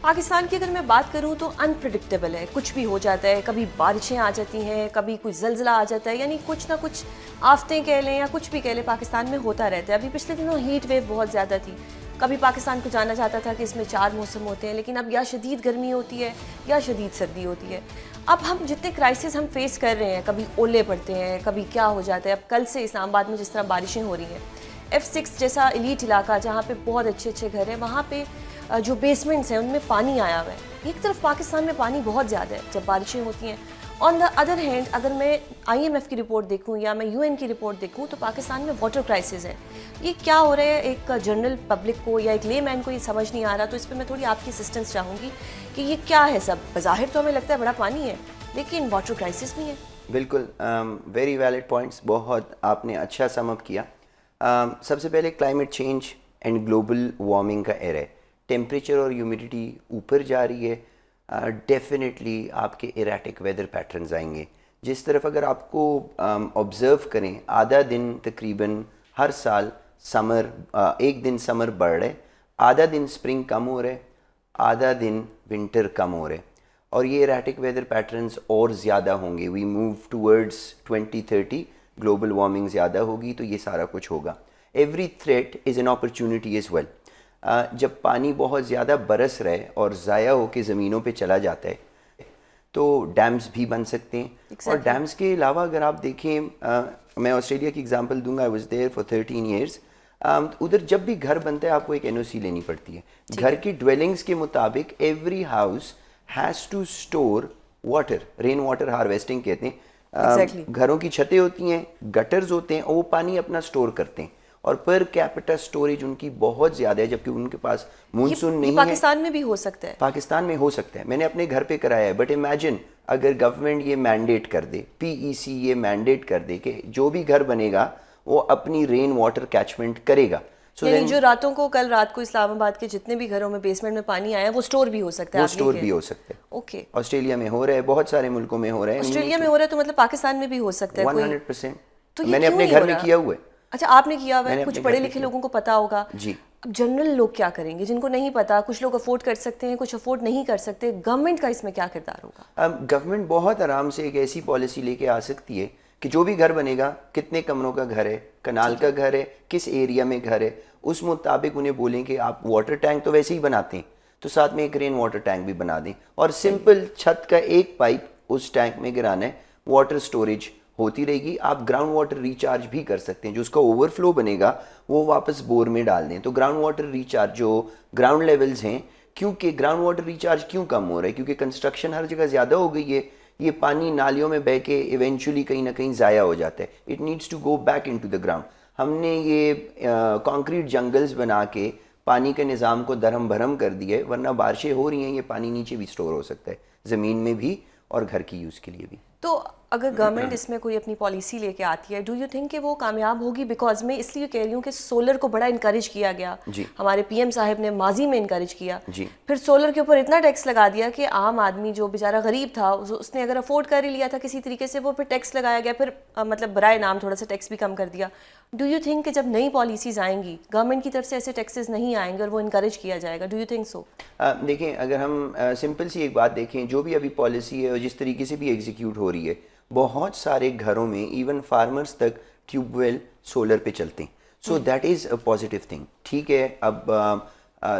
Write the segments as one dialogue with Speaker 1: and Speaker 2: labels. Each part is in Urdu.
Speaker 1: پاکستان کی اگر میں بات کروں تو انپریڈکٹیبل ہے، کچھ بھی ہو جاتا ہے، کبھی بارشیں آ جاتی ہیں، کبھی کوئی زلزلہ آ جاتا ہے، یعنی کچھ نہ کچھ آفتیں کہہ لیں یا کچھ بھی کہہ لیں پاکستان میں ہوتا رہتا ہے۔ ابھی پچھلے دنوں ہیٹ ویو بہت زیادہ تھی، کبھی پاکستان کو جانا جاتا تھا کہ اس میں 4 موسم ہوتے ہیں، لیکن اب یا شدید گرمی ہوتی ہے یا شدید سردی ہوتی ہے۔ اب ہم جتنے کرائسس ہم فیس کر رہے ہیں، کبھی اولے پڑتے ہیں، کبھی کیا ہو جاتا ہے۔ اب کل سے اسلام آباد میں جس طرح بارشیں ہو رہی ہیں، F6 جیسا ایلیٹ علاقہ جہاں پہ بہت اچھے اچھے گھر ہیں، وہاں پہ جو بیسمنٹس ہیں ان میں پانی آیا ہوا ہے۔ ایک طرف پاکستان میں پانی بہت زیادہ ہے جب بارشیں ہوتی ہیں، آن دا ادر ہینڈ اگر میں IMF کی رپورٹ دیکھوں یا میں UN کی رپورٹ دیکھوں تو پاکستان میں واٹر کرائسس ہے۔ یہ کیا ہو رہا ہے ایک جنرل پبلک کو یا ایک لے مین کو یہ سمجھ نہیں آ رہا، تو اس پہ میں تھوڑی آپ کی اسسٹنس چاہوں گی کہ یہ کیا ہے سب۔ بظاہر تو ہمیں لگتا ہے بڑا پانی ہے لیکن واٹر کرائسس بھی ہے۔
Speaker 2: بالکل، ویری ویلڈ پوائنٹس، بہت آپ نے اچھا سم اپ کیا۔ سب سے پہلے climate change and global warming کا ایرا ہے، ٹیمپریچر اور ہیومیڈیٹی اوپر جا رہی ہے، ڈیفینیٹلی آپ کے ایریٹک ویدر پیٹرنز آئیں گے۔ جس طرف اگر آپ کو آبزرو کریں، آدھا دن تقریباً ہر سال سمر، ایک دن سمر بڑھ رہے، آدھا دن سپرنگ کم ہو رہے، آدھا دن ونٹر کم ہو رہے، اور یہ ایریٹک ویدر پیٹرنز اور زیادہ ہوں گے۔ We move towards 2030، global warming زیادہ ہوگی تو یہ سارا کچھ ہوگا۔ Every threat is an opportunity as well. جب پانی بہت زیادہ برس رہے اور ضائع ہو کے زمینوں پہ چلا جاتا ہے تو ڈیمز بھی بن سکتے ہیں۔ اور ڈیمز کے علاوہ اگر آپ دیکھیں، میں آسٹریلیا کی ایگزامپل دوں گا، I was there for 13 years. ادھر جب بھی گھر بنتا ہے آپ کو ایک NOC لینی پڑتی ہے۔ گھر کی ڈویلنگز کے مطابق every house has to store water, rain water harvesting کہتے ہیں۔ گھروں کی چھتیں ہوتی ہیں، گٹرز ہوتے ہیں، اور وہ پانی اپنا اسٹور کرتے ہیں، اور پر کیپٹا سٹوریج ان کی بہت زیادہ ہے، جبکہ ان کے پاس مونسون نہیں ہے۔
Speaker 1: پاکستان میں بھی ہو سکتا ہے،
Speaker 2: پاکستان میں ہو سکتا ہے، میں نے اپنے گھر پہ کرایا ہے۔ بٹ امیجن اگر گورنمنٹ یہ مینڈیٹ کر دے، PEC یہ مینڈیٹ کر دے کہ جو بھی گھر بنے گا وہ اپنی رین واٹر کیچمنٹ کرے گا،
Speaker 1: یعنی جو راتوں کو کل رات کو اسلام آباد کے جتنے بھی گھروں میں بیسمنٹ میں پانی آیا وہ اسٹور بھی ہو سکتا ہے،
Speaker 2: وہ اسٹور بھی ہو سکتا ہے۔
Speaker 1: اوکے،
Speaker 2: آسٹریلیا میں ہو رہا ہے، بہت سارے ملکوں میں ہو رہا ہے۔
Speaker 1: آسٹریلیا میں ہو رہا ہے تو مطلب پاکستان میں بھی ہو سکتا ہے
Speaker 2: 100%۔ میں نے اپنے گھر میں کیا ہوا ہے۔
Speaker 1: اچھا، آپ نے کیا ہوا ہے، کچھ پڑھے لکھے لوگوں کو پتا ہوگا۔
Speaker 2: جی،
Speaker 1: اب جنرل لوگ کیا کریں گے جن کو نہیں پتا؟ کچھ لوگ افورڈ کر سکتے ہیں، کچھ افورڈ نہیں کر سکتے، گورنمنٹ کا اس میں کیا کردار ہوگا؟
Speaker 2: گورنمنٹ بہت آرام سے ایک ایسی پالیسی لے کے آ سکتی ہے کہ جو بھی گھر بنے گا، کتنے کمروں کا گھر ہے، کنال کا گھر ہے، کس ایریا میں گھر ہے، اس مطابق انہیں بولیں کہ آپ واٹر ٹینک تو ویسے ہی بناتے ہیں تو ساتھ میں ایک رین واٹر ٹینک بھی بنا دیں، اور سمپل چھت کا ایک پائپ اس ٹینک میں گرانا ہے، واٹر سٹوریج ہوتی رہے گی۔ آپ گراؤنڈ واٹر ریچارج بھی کر سکتے ہیں، جو اس کا اوور فلو بنے گا وہ واپس بور میں ڈال دیں۔ تو گراؤنڈ واٹر ریچارج جو گراؤنڈ لیولز ہیں، کیونکہ گراؤنڈ واٹر ریچارج کیوں کم ہو رہا ہے؟ کیونکہ کنسٹرکشن ہر جگہ زیادہ ہو گئی ہے، یہ پانی نالیوں میں بہہ کے ایونچولی کہیں نہ کہیں ضائع ہو جاتا ہے۔ It needs to go back into the ground. ہم نے یہ کانکریٹ جنگلز بنا کے پانی کے نظام کو درہم بھرم کر دیا ہے، ورنہ بارشیں ہو رہی ہیں، یہ پانی نیچے بھی سٹور ہو سکتا ہے، زمین میں بھی اور گھر کی یوز کے لیے بھی۔
Speaker 1: تو اگر گورنمنٹ اس میں کوئی اپنی پالیسی لے کے آتی ہے، ڈو یو تھنک کہ وہ کامیاب ہوگی؟ بیکاز میں اس لیے کہہ رہی ہوں کہ سولر کو بڑا انکریج کیا گیا، ہمارے PM صاحب نے ماضی میں انکریج کیا، پھر سولر کے اوپر اتنا ٹیکس لگا دیا کہ عام آدمی جو بیچارہ غریب تھا اس نے اگر افورڈ کر ہی لیا تھا کسی طریقے سے، وہ پھر ٹیکس لگایا گیا، پھر مطلب برائے نام تھوڑا سا ٹیکس بھی کم کر دیا۔ ڈو یو تھنک کہ جب نئی پالیسیز آئیں گی گورنمنٹ کی طرف سے ایسے ٹیکسز نہیں آئیں گے اور وہ انکریج کیا جائے گا؟ Do you think so?
Speaker 2: دیکھیں، اگر ہم سمپل سی ایک بات دیکھیں، جو بھی ابھی پالیسی ہے اور جس طریقے سے بھی ایگزیکیوٹ ہو رہی ہے، بہت سارے گھروں میں ایون فارمرز تک ٹیوب ویل سولر پہ چلتے ہیں، so that is a positive thing. ٹھیک ہے، اب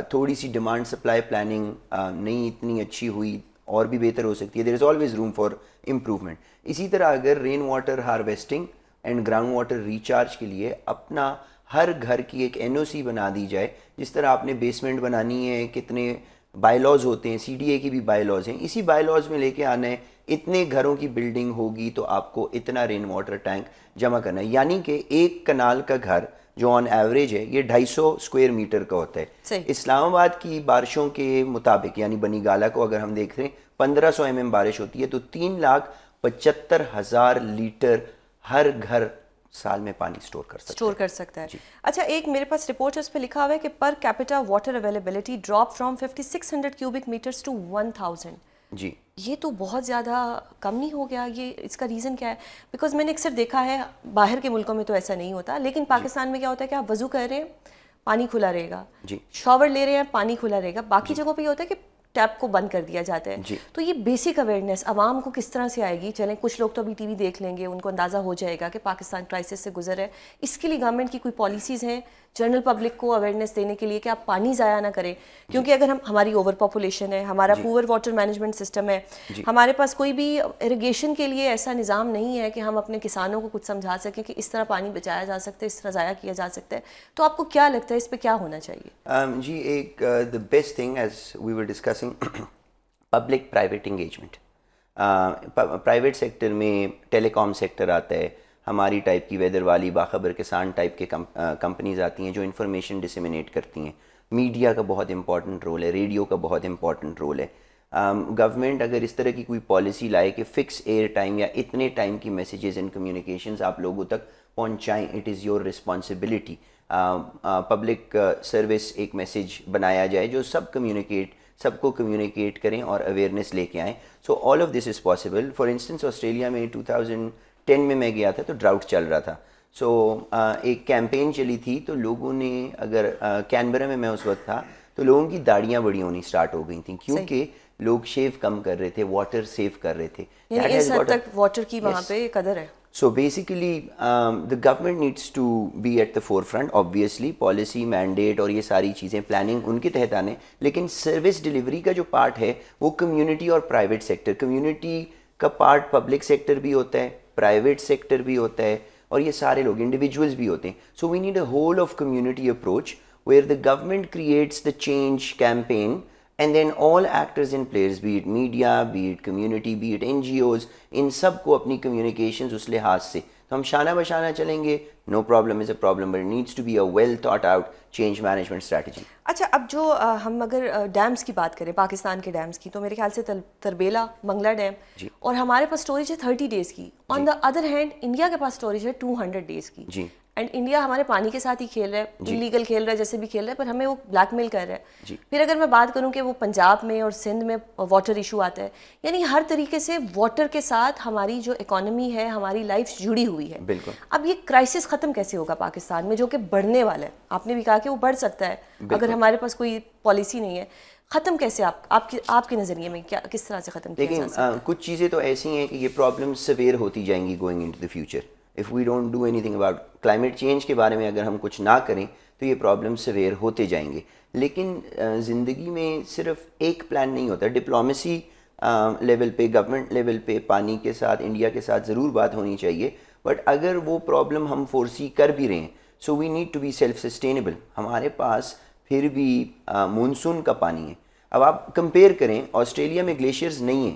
Speaker 2: تھوڑی سی ڈیمانڈ سپلائی پلاننگ نہیں اتنی اچھی ہوئی، اور بھی بہتر ہو سکتی ہے، there is always room for improvement. اسی طرح اگر rain water harvesting and ground water recharge کے لیے اپنا ہر گھر کی ایک NOC بنا دی جائے، جس طرح آپ نے بیسمنٹ بنانی ہے، کتنے بائی لاز ہوتے ہیں، CDA کی بھی بائی لاز ہیں، اسی بائی لاز میں لے کے آنا ہے، اتنے گھروں کی بلڈنگ ہوگی تو آپ کو اتنا رین واٹر ٹینک جمع کرنا ہے، یعنی کہ ایک کنال کا گھر جو آن ایوریج ہے یہ 250 اسکوائر میٹر کا ہوتا ہے۔ اسلام آباد کی بارشوں کے مطابق، یعنی بنی گالہ کو اگر ہم دیکھ رہے ہیں 1500 mm بارش ہوتی ہے، تو 3,75,000 لیٹر ہر گھر سال میں پانی اسٹور کر سکتا ہے۔
Speaker 1: اچھا، ایک میرے پاس رپورٹ ہے، اس پہ لکھا ہوا ہے کہ per capita water availability drop from 5600 cubic metres to 1000۔
Speaker 2: جی،
Speaker 1: یہ تو بہت زیادہ کم نہیں ہو گیا؟ یہ اس کا ریزن کیا ہے؟ بیکاز میں نے اکثر دیکھا ہے باہر کے ملکوں میں تو ایسا نہیں ہوتا، لیکن پاکستان میں کیا ہوتا ہے کہ آپ وضو کر رہے ہیں پانی کھلا رہے گا، شاور لے رہے ہیں پانی کھلا رہے گا، باقی جگہوں پہ یہ ہوتا ہے کہ ٹیپ کو بند کر دیا جاتا ہے. تو یہ بیسک اویئرنیس عوام کو کس طرح سے آئے گی؟ چلیں کچھ لوگ تو ابھی ٹی وی دیکھ لیں گے, ان کو اندازہ ہو جائے گا کہ پاکستان کرائسس سے گزر ہے. اس کے لیے گورنمنٹ کی کوئی پالیسیز ہیں جنرل پبلک کو اویئرنیس دینے کے لیے کہ آپ پانی ضائع نہ کریں؟ کیونکہ اگر ہماری اوور پاپولیشن ہے, ہمارا پور واٹر مینجمنٹ سسٹم ہے, ہمارے پاس کوئی بھی اریگیشن کے لیے ایسا نظام نہیں ہے کہ ہم اپنے کسانوں کو کچھ سمجھا سکیں کہ اس طرح پانی بچایا جا سکتا ہے, اس طرح ضائع کیا جا سکتا ہے. تو آپ کو کیا لگتا ہے اس پہ کیا ہونا چاہیے؟
Speaker 2: جی ایک the best thing as we were discussing public private engagement. Private sector میں ٹیلی کام سیکٹر آتا ہے, ہماری ٹائپ کی ویدر والی باخبر کسان ٹائپ کے کمپنیز آتی ہیں جو انفارمیشن ڈسیمینیٹ کرتی ہیں. میڈیا کا بہت امپورٹنٹ رول ہے, ریڈیو کا بہت امپورٹنٹ رول ہے. گورنمنٹ اگر اس طرح کی کوئی پالیسی لائے کہ فکس ایئر ٹائم یا اتنے ٹائم کی میسیجز اینڈ کمیونیکیشنز آپ لوگوں تک پہنچائیں, it is your responsibility. Public service ایک میسیج بنایا جائے جو سب کو کمیونیکیٹ کریں اور اویئرنیس لے کے آئیں. So all of this is possible. For instance Australia میں 2010 میں گیا تھا تو ڈراؤٹ چل رہا تھا. سو ایک کیمپین چلی تھی تو لوگوں نے, اگر کینبرا میں اس وقت تھا, تو لوگوں کی داڑیاں بڑی ہونی سٹارٹ ہو گئی تھیں کیونکہ لوگ شیو کم کر رہے تھے, واٹر سیو کر رہے تھے.
Speaker 1: یعنی اس حد تک واٹر کی وہاں پہ قدر ہے.
Speaker 2: So basically the government needs to be at the forefront. Obviously policy mandate اور یہ ساری چیزیں پلاننگ ان کے تحت آنے, لیکن سروس ڈلیوری کا جو پارٹ ہے وہ کمیونٹی اور پرائیویٹ سیکٹر. کمیونٹی کا پارٹ پبلک سیکٹر بھی ہوتا ہے, پرائیویٹ سیکٹر بھی ہوتا ہے, اور یہ سارے لوگ انڈیویجولز بھی ہوتے ہیں. So we need a whole of community approach where the government creates the change campaign and then all actors and players, be it media, be it community, be it NGOs, ان سب کو اپنی communications اس لحاظ سے, تو ہم شانہ بشانہ چلیں گے, no problem is a problem, but it needs to be a well thought out change management strategy.
Speaker 1: اچھا, اب جو ہم اگر ڈیمز کی بات کریں, پاکستان کے ڈیمز کی, تو میرے خیال سے تربیلا منگلا ڈیم, اور ہمارے پاس اسٹوریج ہے 30 ڈیز کی. آن دا ادر ہینڈ انڈیا کے پاس اسٹوریج ہے 200 ڈیز کی. اینڈ انڈیا ہمارے پانی کے ساتھ ہی کھیل رہا ہے, انلیگل کھیل رہا ہے, جیسے بھی کھیل رہا ہے, پر ہمیں وہ بلیک میل کر رہا ہے. پھر اگر میں بات کروں کہ وہ پنجاب میں اور سندھ میں واٹر ایشو آتا ہے, یعنی ہر طریقے سے واٹر کے ساتھ ہماری جو اکانومی ہے, ہماری لائف جڑی ہوئی ہے. اب یہ کرائسس ختم کیسے ہوگا پاکستان میں, جو کہ بڑھنے والا ہے؟ آپ نے بھی کہا کہ وہ بڑھ سکتا ہے اگر ہمارے پاس کوئی پالیسی نہیں ہے. ختم کیسے آپ کے نظریے میں کس طرح سے ختم کیا جا سکتا ہے؟
Speaker 2: کچھ چیزیں تو ایسی ہیں کہ یہ پرابلم سویئر ہوتی جائیں گی going into the future. if we don't do anything about climate change کے بارے میں اگر ہم کچھ نہ کریں تو یہ پرابلم سویئر ہوتے جائیں گے. لیکن زندگی میں صرف ایک پلان نہیں ہوتا. ڈپلومیسی لیول پہ, گورنمنٹ لیول پہ پانی کے ساتھ انڈیا کے ساتھ ضرور بات ہونی چاہیے, بٹ اگر وہ پرابلم ہم فورسی کر بھی رہے ہیں, so we need to be self sustainable. ہمارے پاس پھر بھی مونسون کا پانی ہے. اب آپ کمپیئر کریں, آسٹریلیا میں گلیشیئرز نہیں ہیں,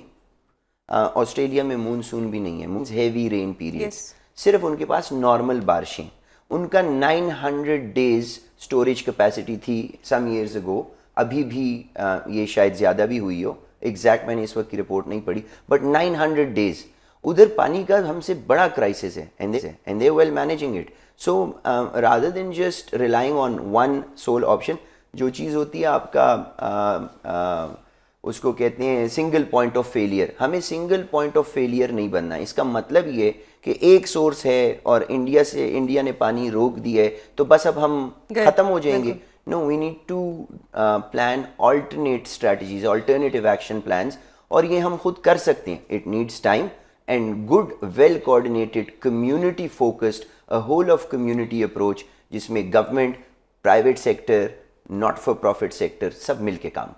Speaker 2: آسٹریلیا میں مونسون بھی نہیں ہے, مینس ہیوی رین پیریڈ. صرف ان کے پاس نارمل بارشیں. ان کا 900 ڈیز سٹوریج کیپیسٹی تھی سم ایئرز اگو, ابھی بھی یہ شاید زیادہ بھی ہوئی ہو, ایگزیکٹ میں نے اس وقت کی رپورٹ نہیں پڑھی, بٹ 900 ڈیز. ادھر پانی کا ہم سے بڑا کرائسس ہے, and they well managing it. So rather than just relying on one civil option, جو چیز ہوتی ہے آپ کا اس کو کہتے ہیں سنگل پوائنٹ آف فیلئر. ہمیں سنگل پوائنٹ آف فیلئر نہیں بننا. اس کا مطلب یہ کہ ایک سورس ہے اور انڈیا نے پانی روک دیا ہے تو بس اب ہم ختم ہو جائیں گے. No, we need to plan alternate strategies, alternative action plans, اور یہ ہم خود کر سکتے ہیں. It needs time and good well coordinated community focused, a whole of community approach, جس میں government, private sector, not for profit sector سب مل کے کام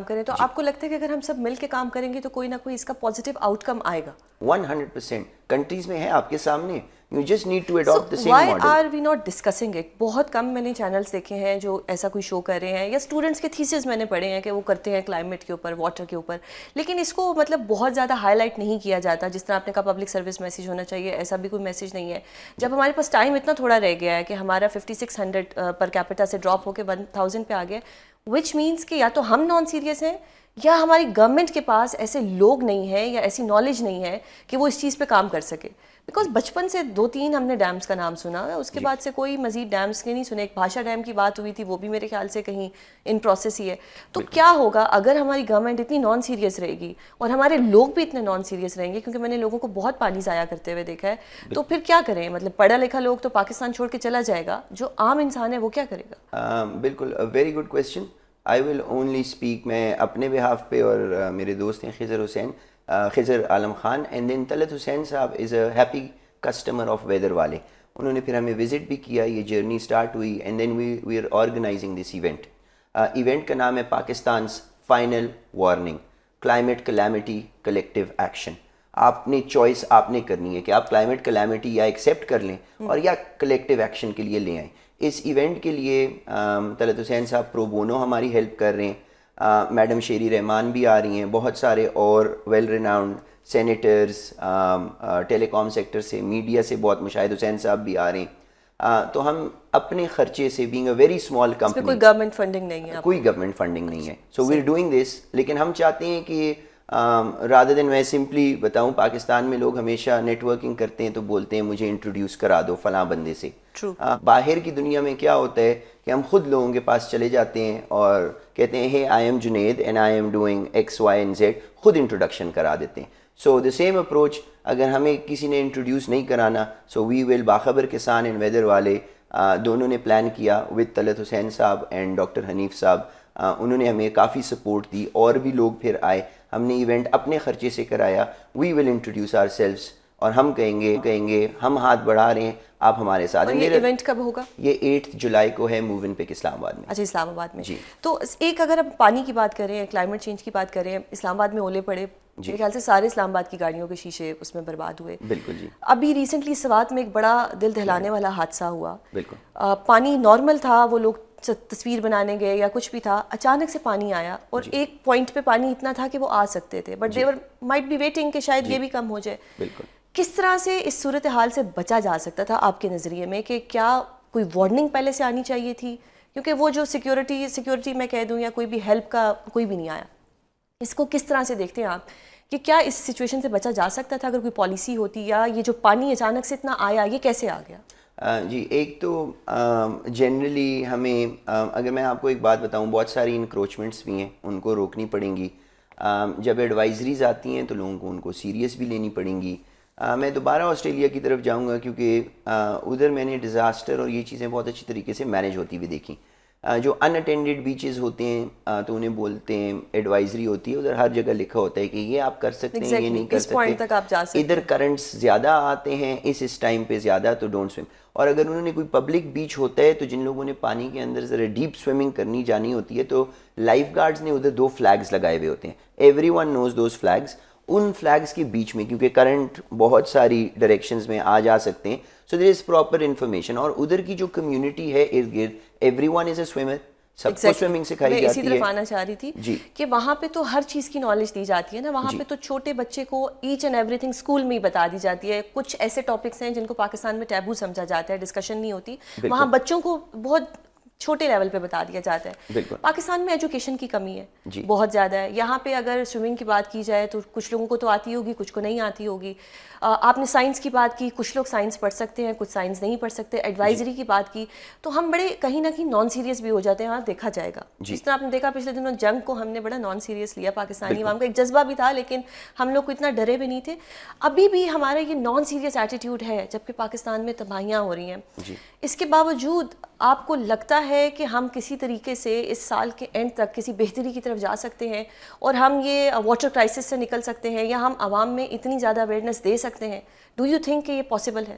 Speaker 2: کریں.
Speaker 1: تو آپ کو لگتا ہے کہ اگر ہم سب مل کے کام کریں گے تو کوئی نہ کوئی اس کا پازیٹیو آؤٹ کم آئے گا؟
Speaker 2: 100% کنٹریز میں ہے آپ کے سامنے. You just need to adopt the same
Speaker 1: why
Speaker 2: model.
Speaker 1: are we not discussing it? بہت کم میں نے چینلز دیکھے ہیں جو ایسا کوئی شو کر رہے ہیں, یا اسٹوڈنٹس کے تھیسز میں نے پڑھے ہیں کہ وہ کرتے ہیں کلائمیٹ کے اوپر, واٹر کے اوپر, لیکن اس کو مطلب بہت زیادہ ہائی لائٹ نہیں کیا جاتا. جس طرح آپ نے کہا پبلک سروس میسیج ہونا چاہیے, ایسا بھی کوئی میسیج نہیں ہے. جب ہمارے پاس ٹائم اتنا تھوڑا رہ گیا ہے کہ ہمارا 5600 پر کیپیٹا سے ڈراپ ہو کے 1000 پہ آ گیا, وچ مینس کہ یا تو ہم نان سیریس ہیں یا ہماری گورنمنٹ کے پاس ایسے لوگ نہیں ہیں یا ایسی نالج نہیں ہے کہ وہ اس چیز پہ کام کر سکے. بیکاز بچپن سے 2-3 ہم نے ڈیمز کا نام سنا ہے, اس کے بعد سے کوئی مزید ڈیمز کے نہیں سنے. ایک بھاشا ڈیم کی بات ہوئی تھی, وہ بھی میرے خیال سے کہیں ان پروسیس ہی ہے. تو کیا ہوگا اگر ہماری گورنمنٹ اتنی نان سیریس رہے گی اور ہمارے لوگ بھی اتنے نان سیریس رہیں گے, کیونکہ میں نے لوگوں کو بہت پانی ضائع کرتے ہوئے دیکھا ہے, تو پھر کیا کریں؟ مطلب پڑھا لکھا لوگ تو پاکستان چھوڑ کے چلا جائے گا, جو عام انسان ہے وہ کیا کرے گا؟
Speaker 2: بالکل, very good question. I will only speak میں اپنے بہاف پہ, اور میرے دوست ہیں خضر عالم خان, اینڈ دین طلعت حسین صاحب is a happy customer of weather والے. انہوں نے پھر ہمیں وزٹ بھی کیا, یہ جرنی اسٹارٹ ہوئی, and then we are organising this event. Event کا نام ہے Pakistan's final warning, climate calamity collective action. آپ نے چوائس آپ نے کرنی ہے کہ آپ کلائمیٹ کلیمٹی یا ایکسیپٹ کر لیں اور یا کلیکٹیو ایکشن کے لیے لے آئیں. اس ایونٹ کے لیے طلعت حسین صاحب پرو بونو ہماری ہیلپ کر رہے ہیں, میڈم شیری رحمان بھی آ رہی ہیں, بہت سارے اور ویل ریناؤنڈ سینیٹرز, ٹیلی کام سیکٹر سے, میڈیا سے بہت مشاہد حسین صاحب بھی آ رہے ہیں. تو ہم اپنے خرچے سے, being a very small company,
Speaker 1: کوئی گورنمنٹ فنڈنگ نہیں ہے,
Speaker 2: کوئی گورنمنٹ فنڈنگ نہیں ہے, سو وی آر ڈوئنگ دس. لیکن ہم چاہتے ہیں کہ رادر دین میں سمپلی بتاؤں, پاکستان میں لوگ ہمیشہ نیٹ ورکنگ کرتے ہیں تو بولتے ہیں مجھے انٹروڈیوس کرا دو فلاں بندے سے. باہر کی دنیا میں کیا ہوتا ہے کہ ہم خود لوگوں کے پاس چلے جاتے ہیں اور کہتے ہیں hey I am Junaid and I am doing X, Y and Z, خود انٹروڈکشن کرا دیتے ہیں. سو دا سیم اپروچ اگر ہمیں کسی نے انٹروڈیوس نہیں کرانا, سو وی ول باخبر کسان اینڈ ویدر والے دونوں نے پلان کیا ود طلعت حسین صاحب اینڈ ڈاکٹر حنیف صاحب. انہوں نے ہمیں کافی سپورٹ دی, اور بھی لوگ پھر آئے. ہم نے ایونٹ اپنے خرچے سے کرایا. وی ول انٹروڈیوس آور سیلفس, اور ہم کہیں گے ہم ہاتھ بڑھا رہے ہیں, آپ ہمارے ساتھ ہیں.
Speaker 1: یہ ایونٹ کب ہوگا؟
Speaker 2: یہ 8 جولائی کو ہے, موو ان پک اسلام آباد میں.
Speaker 1: اچھا, اسلام آباد میں.
Speaker 2: جی.
Speaker 1: تو ایک اگر ہم پانی کی بات کریں, کلائمیٹ چینج کی بات کریں, اسلام آباد میں اولے پڑے, میرے خیال سے سارے اسلام آباد کی گاڑیوں کے شیشے اس میں برباد ہوئے.
Speaker 2: بالکل جی.
Speaker 1: ابھی ریسنٹلی سوات میں ایک بڑا دل دہلانے والا حادثہ ہوا.
Speaker 2: بالکل.
Speaker 1: پانی نارمل تھا, وہ لوگ تصویر بنانے گئے یا کچھ بھی تھا, اچانک سے پانی آیا, اور ایک پوائنٹ پہ پانی اتنا تھا کہ وہ آ سکتے تھے, but they're might be waiting کہ شاید یہ بھی کم ہو جائے.
Speaker 2: بالکل.
Speaker 1: کس طرح سے اس صورتحال سے بچا جا سکتا تھا آپ کے نظریے میں, کہ کیا کوئی وارننگ پہلے سے آنی چاہیے تھی؟ کیونکہ وہ جو سیکیورٹی میں کہہ دوں, یا کوئی بھی ہیلپ کا کوئی بھی نہیں آیا. اس کو کس طرح سے دیکھتے ہیں آپ کہ کیا اس سچویشن سے بچا جا سکتا تھا اگر کوئی پالیسی ہوتی, یا یہ جو پانی اچانک سے اتنا آیا یہ کیسے آ گیا؟
Speaker 2: جی, ایک تو جنرلی ہمیں, اگر میں آپ کو ایک بات بتاؤں, بہت ساری انکروچمنٹس بھی ہیں, ان کو روکنی پڑیں گی. جب ایڈوائزریز آتی ہیں تو لوگوں کو ان کو سیریس بھی لینی پڑیں گی. میں دوبارہ آسٹریلیا کی طرف جاؤں گا, کیونکہ ادھر میں نے ڈیزاسٹر اور یہ چیزیں بہت اچھی طریقے سے مینیج ہوتی ہوئی دیکھیں. جو ان اٹینڈڈ بیچز ہوتے ہیں تو انہیں بولتے ہیں ایڈوائزری ہوتی ہے, ادھر ہر جگہ لکھا ہوتا ہے کہ یہ آپ کر سکتے ہیں, یہ نہیں کر سکتے, ادھر کرنٹس زیادہ آتے ہیں اس ٹائم پہ زیادہ, تو ڈونٹ سوئم. اور اگر انہوں نے کوئی پبلک بیچ ہوتا ہے تو جن لوگوں نے پانی کے اندر ذرا ڈیپ سوئمنگ کرنی جانی ہوتی ہے, تو لائف گارڈز نے ادھر 2 فلیگز لگائے ہوئے ہوتے ہیں. Every one knows those flags. In flags کے بیچ میں, کیونکہ کرنٹ بہت ساری ڈائریکشنز میں آ جا سکتے ہیں, سو دیر از پراپر انفارمیشن. اور ادھر کی جو کمیونٹی ہے ارد گرد, everyone is a swimmer, سب کو سوئمنگ سکھائی جاتی ہے.
Speaker 1: اسی طرف آنا چاہ رہی تھی کہ وہاں پہ تو ہر چیز کی نالج دی جاتی ہے نا, وہاں پہ تو چھوٹے بچے کو each and every thing school میں ہی بتا دی جاتی ہے. کچھ ایسے ٹاپکس ہیں جن کو پاکستان میں ٹیبو سمجھا جاتا ہے, ڈسکشن نہیں ہوتی, وہاں بچوں کو بہت چھوٹے لیول پہ بتا دیا جاتا ہے. پاکستان میں ایجوکیشن کی کمی ہے بہت زیادہ ہے. یہاں پہ اگر سوئمنگ کی بات کی جائے تو کچھ لوگوں کو تو آتی ہوگی, کچھ کو نہیں آتی ہوگی. آپ نے سائنس کی بات کی, کچھ لوگ سائنس پڑھ سکتے ہیں, کچھ سائنس نہیں پڑھ سکتے. ایڈوائزری کی بات کی تو ہم بڑے کہیں نہ کہیں نان سیریس بھی ہو جاتے ہیں. ہاں, دیکھا جائے گا جس طرح آپ نے دیکھا پچھلے دنوں جنگ کو ہم نے بڑا نان سیریس لیا, پاکستانی عوام کا ایک جذبہ بھی تھا, لیکن ہم لوگ کو اتنا ڈرے بھی نہیں تھے. ابھی بھی ہمارا یہ نان سیریس ایٹیٹیوڈ ہے جبکہ پاکستان میں تباہیاں ہو رہی ہیں. اس کے باوجود آپ کو لگتا ہے کہ ہم کسی طریقے سے اس سال کے اینڈ تک کسی بہتری کی طرف جا سکتے ہیں, اور ہم یہ واٹر کرائسس سے نکل سکتے ہیں, یا ہم عوام میں اتنی زیادہ اویئرنیس دے سکتے ہیں؟ ڈو یو تھنک کہ یہ پاسبل ہے؟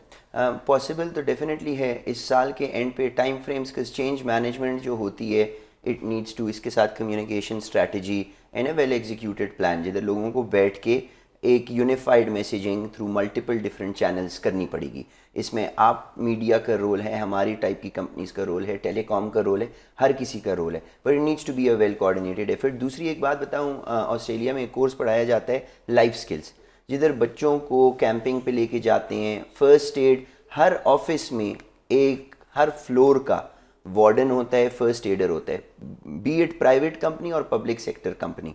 Speaker 2: پاسبل تو ڈیفینیٹلی ہے. اس سال کے اینڈ پہ ٹائم فریمز کا چینج مینجمنٹ جو ہوتی ہے, اٹ نیڈس ٹو, اس کے ساتھ communication strategy and a well executed plan, جدھر لوگوں کو بیٹھ کے ایک unified messaging through multiple different channels کرنی پڑے گی. اس میں آپ میڈیا کا رول ہے, ہماری ٹائپ کی کمپنیز کا رول ہے, ٹیلی کام کا رول ہے, ہر کسی کا رول ہے, but it needs to be a well coordinated effort. دوسری ایک بات بتاؤں, آسٹریلیا میں ایک کورس پڑھایا جاتا ہے لائف سکلز, جدھر بچوں کو کیمپنگ پہ لے کے جاتے ہیں. فرسٹ ایڈ ہر آفس میں, ایک ہر فلور کا وارڈن ہوتا ہے, فرسٹ ایڈر ہوتا ہے, بی اٹ پرائیویٹ کمپنی اور پبلک سیکٹر کمپنی.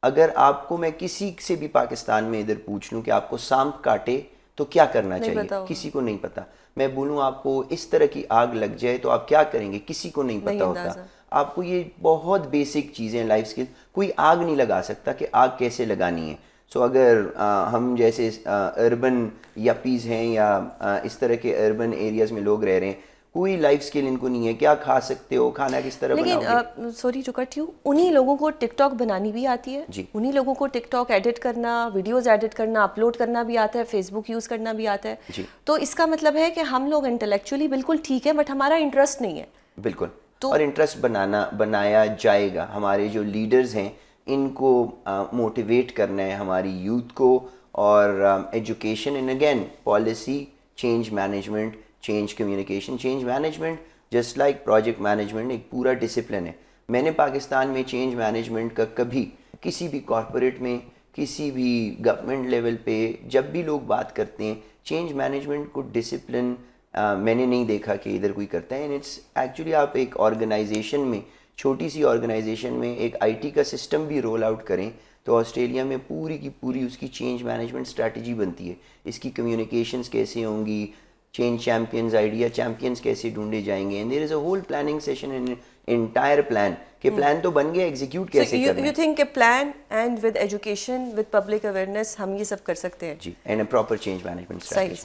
Speaker 2: اگر آپ کو میں کسی سے بھی پاکستان میں ادھر پوچھ لوں کہ آپ کو سانپ کاٹے تو کیا کرنا چاہیے, کسی کو نہیں پتا. میں بولوں آپ کو اس طرح کی آگ لگ جائے تو آپ کیا کریں گے, کسی کو نہیں پتا ہوتا. آپ کو یہ بہت بیسک چیزیں لائف سکل, کوئی آگ نہیں لگا سکتا کہ آگ کیسے لگانی ہے. سو اگر ہم جیسے اربن یپیز ہیں یا اس طرح کے اربن ایریاز میں لوگ رہ رہے ہیں, کوئی لائف اسکل ان کو نہیں ہے, کیا کھا سکتے ہو, کھانا کس طرح بناؤ گے.
Speaker 1: لیکن سوری ٹو کٹ یو, انہی لوگوں کو ٹک ٹاک بنانی بھی آتی ہے,
Speaker 2: جی.
Speaker 1: انہی لوگوں کو ٹک ٹاک ایڈٹ کرنا, ویڈیوز ایڈٹ کرنا, اپلوڈ کرنا بھی آتا ہے, فیس بک یوز کرنا بھی آتا ہے.
Speaker 2: جی.
Speaker 1: تو اس کا مطلب ہے کہ ہم لوگ انٹلیکچولی بالکل ٹھیک ہے بٹ ہمارا انٹرسٹ نہیں ہے.
Speaker 2: بالکل, اور انٹرسٹ بنایا جائے گا. ہمارے جو لیڈرز ہیں ان کو موٹیویٹ کرنا ہے, ہماری یوتھ کو, اور education and again policy, change management, change communication. Change management just like project management ایک پورا ڈسپلن ہے. میں نے پاکستان میں چینج مینجمنٹ کا کبھی کسی بھی کارپوریٹ میں, کسی بھی گورنمنٹ لیول پہ جب بھی لوگ بات کرتے ہیں چینج مینجمنٹ کو ڈسپلن میں نے نہیں دیکھا کہ ادھر کوئی کرتا ہے. اینڈ اٹس ایکچولی آپ ایک آرگنائزیشن میں, چھوٹی سی آرگنائزیشن میں ایک آئی ٹی کا سسٹم بھی رول آؤٹ کریں تو آسٹریلیا میں پوری کی پوری اس کی چینج مینجمنٹ اسٹریٹجی بنتی ہے. اس کی کمیونیکیشنز کیسے ہوں گی, چینج چیمپئنز, آئیڈیا چیمپئنز کیسے ڈھونڈے جائیں گے. And there is a whole planning session in entire plan کہ پلان تو بن گیا, ایگزیکیوٹ کیسے کرنا ہے.
Speaker 1: یو تھنک کہ plan and with education, with public awareness ہم یہ سب کر سکتے ہیں.
Speaker 2: جی, and a proper change management strategy.